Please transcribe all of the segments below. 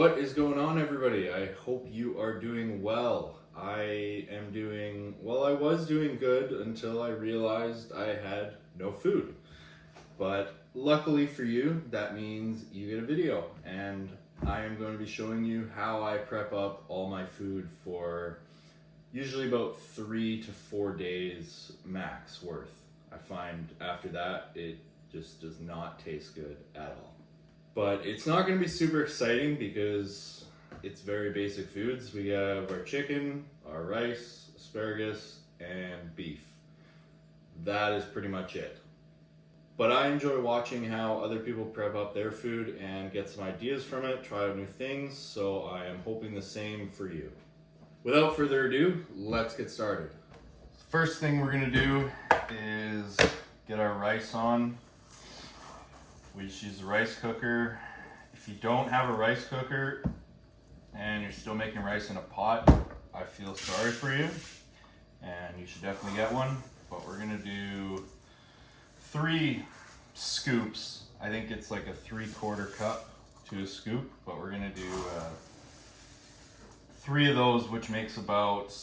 What is going on, everybody? I hope you are doing well. I am doing well. I was doing good until I realized I had no food. But luckily for you, that means you get a video, and I am going to be showing you how I prep up all my food for usually about 3 to 4 days max worth. I find after that it just does not taste good at all. But it's not going to be super exciting because it's very basic foods. We have our chicken, our rice, asparagus, and beef. That is pretty much it. But I enjoy watching how other people prep up their food and get some ideas from it, try out new things, so I am hoping the same for you. Without further ado, let's get started. First thing we're going to do is get our rice on. We just use the rice cooker. If you don't have a rice cooker and you're still making rice in a pot, I feel sorry for you, and you should definitely get one. But we're gonna do 3 scoops. I think it's like a 3/4 cup to a scoop, but we're gonna do 3 of those, which makes about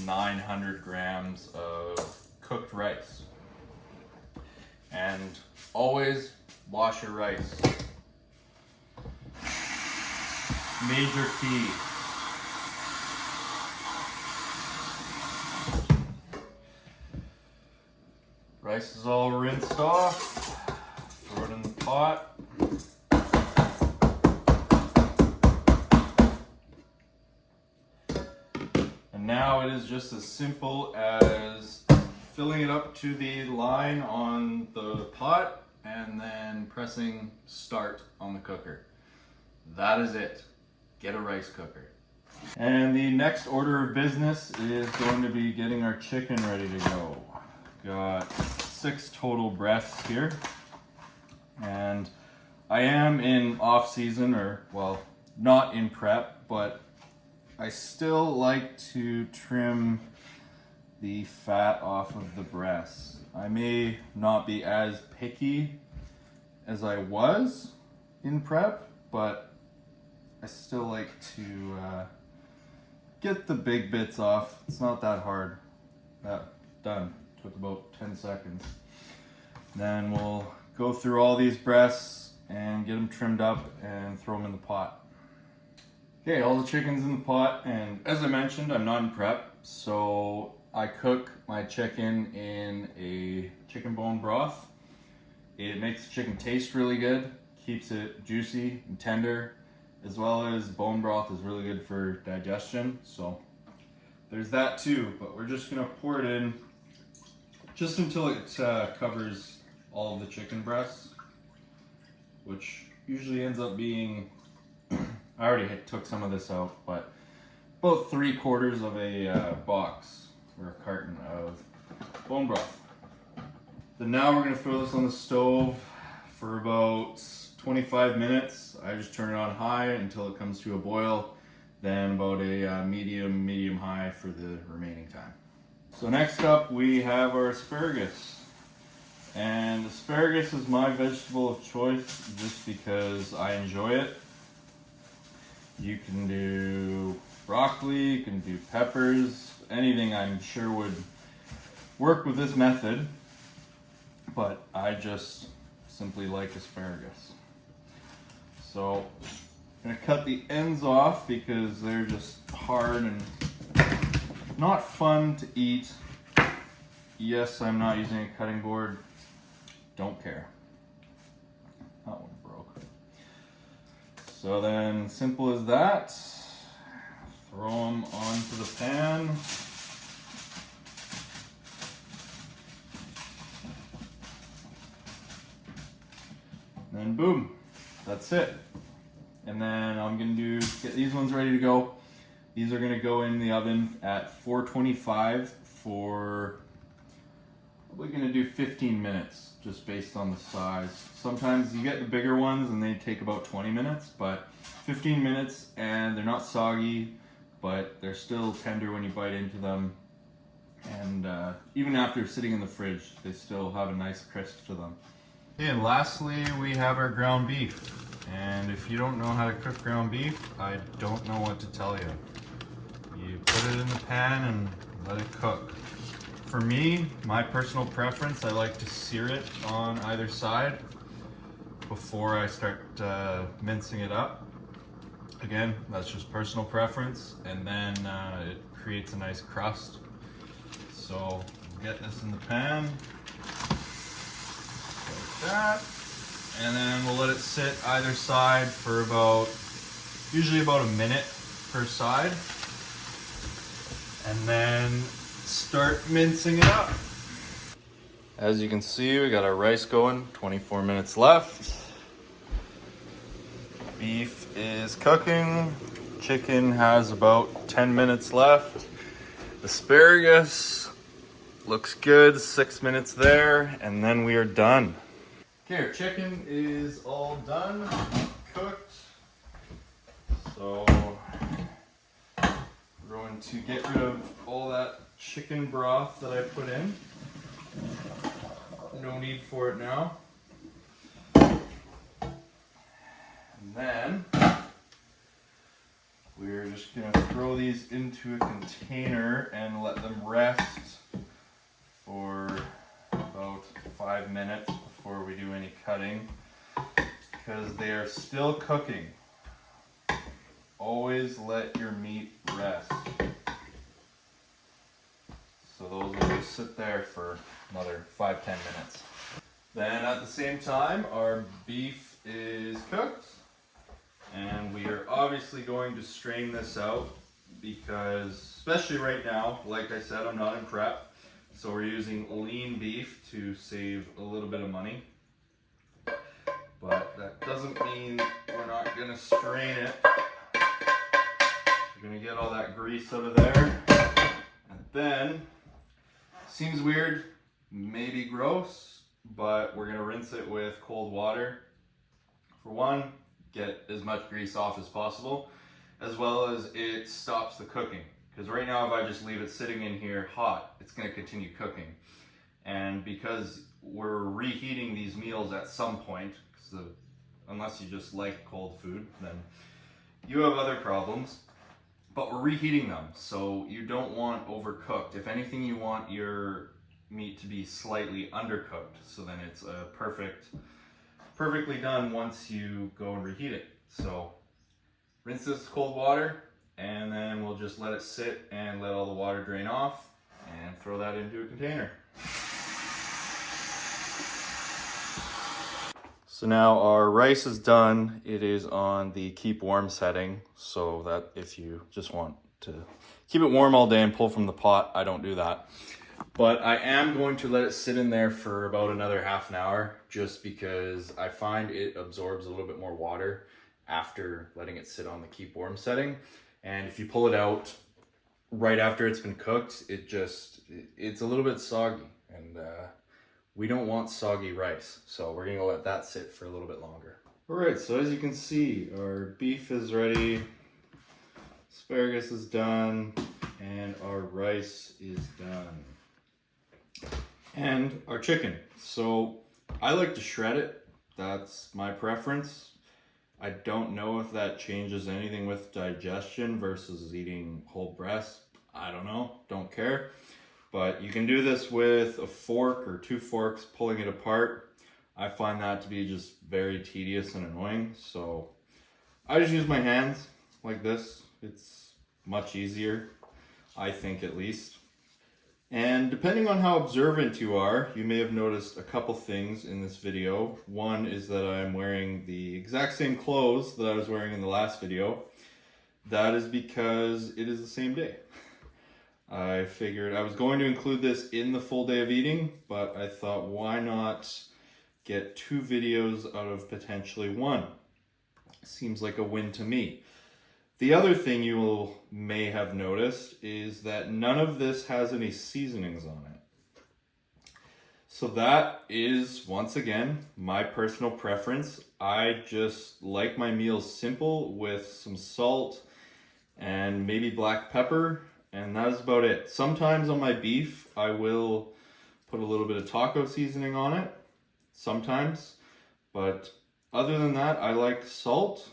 900 grams of cooked rice. And always wash your rice. Major key. Rice is all rinsed off. Throw it in the pot. And now it is just as simple as filling it up to the line on the pot and then pressing start on the cooker. That is it. Get a rice cooker. And the next order of business is going to be getting our chicken ready to go. Got 6 total breasts here. And I am in off season, or well, not in prep, but I still like to trim the fat off of the breasts. I may not be as picky as I was in prep, but I still like to get the big bits off. It's not that hard. Done. Took about 10 seconds. Then we'll go through all these breasts and get them trimmed up and throw them in the pot. Okay, all the chicken's in the pot, and as I mentioned, I'm not in prep, so I cook my chicken in a chicken bone broth. It makes the chicken taste really good, keeps it juicy and tender, as well as bone broth is really good for digestion. So there's that too, but we're just gonna pour it in just until it covers all of the chicken breasts, which usually ends up being, I already took some of this out, but about 3/4 of a box or a carton of bone broth. Then now we're gonna throw this on the stove for about 25 minutes. I just turn it on high until it comes to a boil, then about a medium high for the remaining time. So next up we have our asparagus. And asparagus is my vegetable of choice just because I enjoy it. You can do broccoli, you can do peppers, anything I'm sure would work with this method, but I just simply like asparagus. So I'm gonna cut the ends off because they're just hard and not fun to eat. Yes, I'm not using a cutting board. Don't care. That one broke. So then, simple as that. Throw them onto the pan. And boom, that's it. And then I'm gonna get these ones ready to go. These are gonna go in the oven at 425 for, probably gonna do 15 minutes, just based on the size. Sometimes you get the bigger ones and they take about 20 minutes, but 15 minutes, and they're not soggy, but they're still tender when you bite into them. And even after sitting in the fridge, they still have a nice crisp to them. And lastly, we have our ground beef. And if you don't know how to cook ground beef, I don't know what to tell you. You put it in the pan and let it cook. For me, my personal preference, I like to sear it on either side before I start mincing it up. Again, that's just personal preference, and then it creates a nice crust. So get this in the pan, like that, and then we'll let it sit either side for usually about a minute per side, and then start mincing it up. As you can see, we got our rice going, 24 minutes left. Beef is cooking. Chicken has about 10 minutes left. Asparagus looks good, 6 minutes there, and then we are done. Okay, our chicken is all done, cooked. So we're going to get rid of all that chicken broth that I put in. No need for it now. And then we're just going to throw these into a container and let them rest for about 5 minutes before we do any cutting, because they are still cooking. Always let your meat rest. So those will just sit there for another 5-10 minutes. Then at the same time, our beef is cooked. And we are obviously going to strain this out because, especially right now, like I said, I'm not in prep. So we're using lean beef to save a little bit of money. But that doesn't mean we're not going to strain it. We're going to get all that grease out of there. And then, seems weird, maybe gross, but we're going to rinse it with cold water. For one, get as much grease off as possible, as well as it stops the cooking. Because right now, if I just leave it sitting in here hot, it's going to continue cooking. And because we're reheating these meals at some point, unless you just like cold food, then you have other problems. But we're reheating them, so you don't want overcooked. If anything, you want your meat to be slightly undercooked, so then it's perfectly done once you go and reheat it. So rinse this with cold water, and then we'll just let it sit and let all the water drain off and throw that into a container. So now our rice is done. It is on the keep warm setting, so that if you just want to keep it warm all day and pull from the pot, I don't do that. But I am going to let it sit in there for about another half an hour, just because I find it absorbs a little bit more water after letting it sit on the keep warm setting. And if you pull it out right after it's been cooked, it's a little bit soggy, and we don't want soggy rice. So we're gonna let that sit for a little bit longer. All right, so as you can see, our beef is ready, asparagus is done, and our rice is done. And our chicken. So I like to shred it. That's my preference. I don't know if that changes anything with digestion versus eating whole breast. I don't know, don't care. But you can do this with a fork or 2 forks, pulling it apart. I find that to be just very tedious and annoying. So I just use my hands like this. It's much easier, I think, at least. And depending on how observant you are, you may have noticed a couple things in this video. One is that I'm wearing the exact same clothes that I was wearing in the last video. That is because it is the same day. I figured I was going to include this in the full day of eating, but I thought, why not get 2 videos out of potentially 1? Seems like a win to me. The other thing you may have noticed is that none of this has any seasonings on it. So that is, once again, my personal preference. I just like my meals simple with some salt and maybe black pepper, and that is about it. Sometimes on my beef, I will put a little bit of taco seasoning on it, sometimes, but other than that, I like salt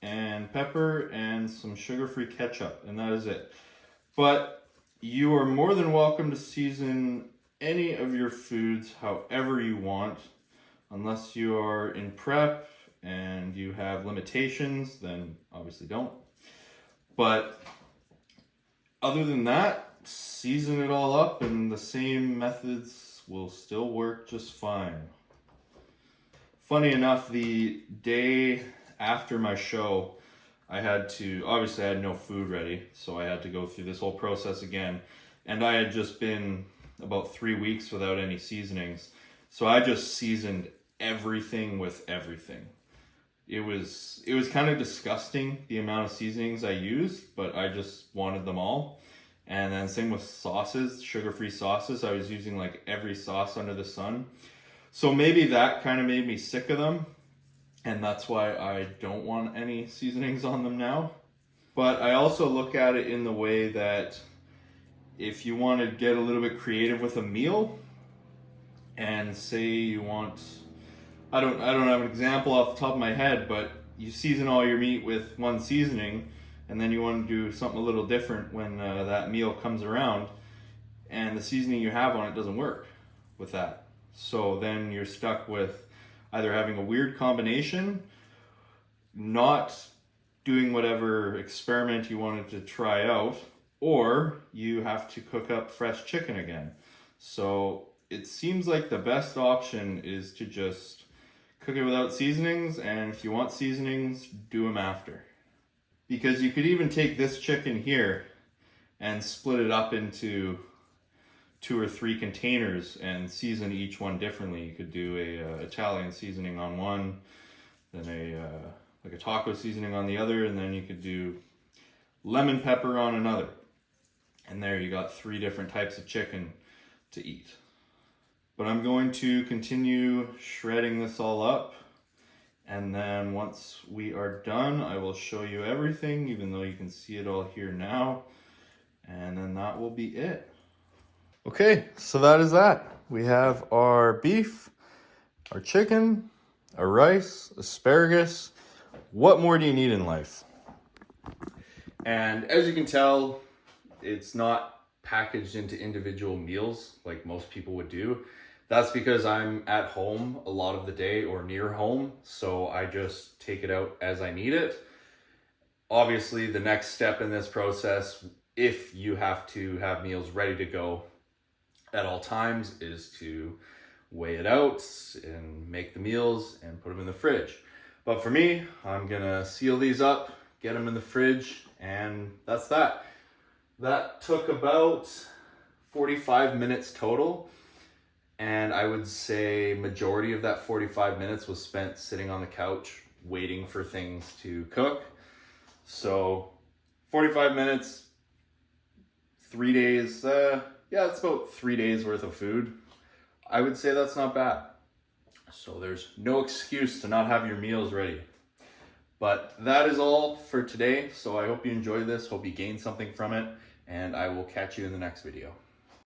and pepper and some sugar-free ketchup, and that is it. But you are more than welcome to season any of your foods however you want, unless you are in prep and you have limitations, then obviously don't. But other than that, season it all up and the same methods will still work just fine. Funny enough, the day after my show, I had no food ready, so I had to go through this whole process again. And I had just been about 3 weeks without any seasonings. So I just seasoned everything with everything. It was kind of disgusting, the amount of seasonings I used, but I just wanted them all. And then same with sauces, sugar-free sauces. I was using like every sauce under the sun. So maybe that kind of made me sick of them. And that's why I don't want any seasonings on them now. But I also look at it in the way that if you want to get a little bit creative with a meal, and say you want, I don't have an example off the top of my head, but you season all your meat with one seasoning, and then you want to do something a little different when that meal comes around, and the seasoning you have on it doesn't work with that. So then you're stuck with either having a weird combination, not doing whatever experiment you wanted to try out, or you have to cook up fresh chicken again. So it seems like the best option is to just cook it without seasonings, and if you want seasonings, do them after. Because you could even take this chicken here and split it up into 2 or 3 containers and season each one differently. You could do a Italian seasoning on one, then like a taco seasoning on the other, and then you could do lemon pepper on another. And there you got 3 different types of chicken to eat. But I'm going to continue shredding this all up, and then once we are done, I will show you everything, even though you can see it all here now, and then that will be it. Okay, so that is that. We have our beef, our chicken, our rice, asparagus. What more do you need in life? And as you can tell, it's not packaged into individual meals like most people would do. That's because I'm at home a lot of the day or near home, so I just take it out as I need it. Obviously, the next step in this process, if you have to have meals ready to go at all times, is to weigh it out and make the meals and put them in the fridge. But for me, I'm gonna seal these up, get them in the fridge, and that's that. That took about 45 minutes total. And I would say majority of that 45 minutes was spent sitting on the couch waiting for things to cook. So 45 minutes, 3 days, it's about 3 days worth of food. I would say that's not bad. So there's no excuse to not have your meals ready. But that is all for today. So I hope you enjoyed this, hope you gained something from it, and I will catch you in the next video.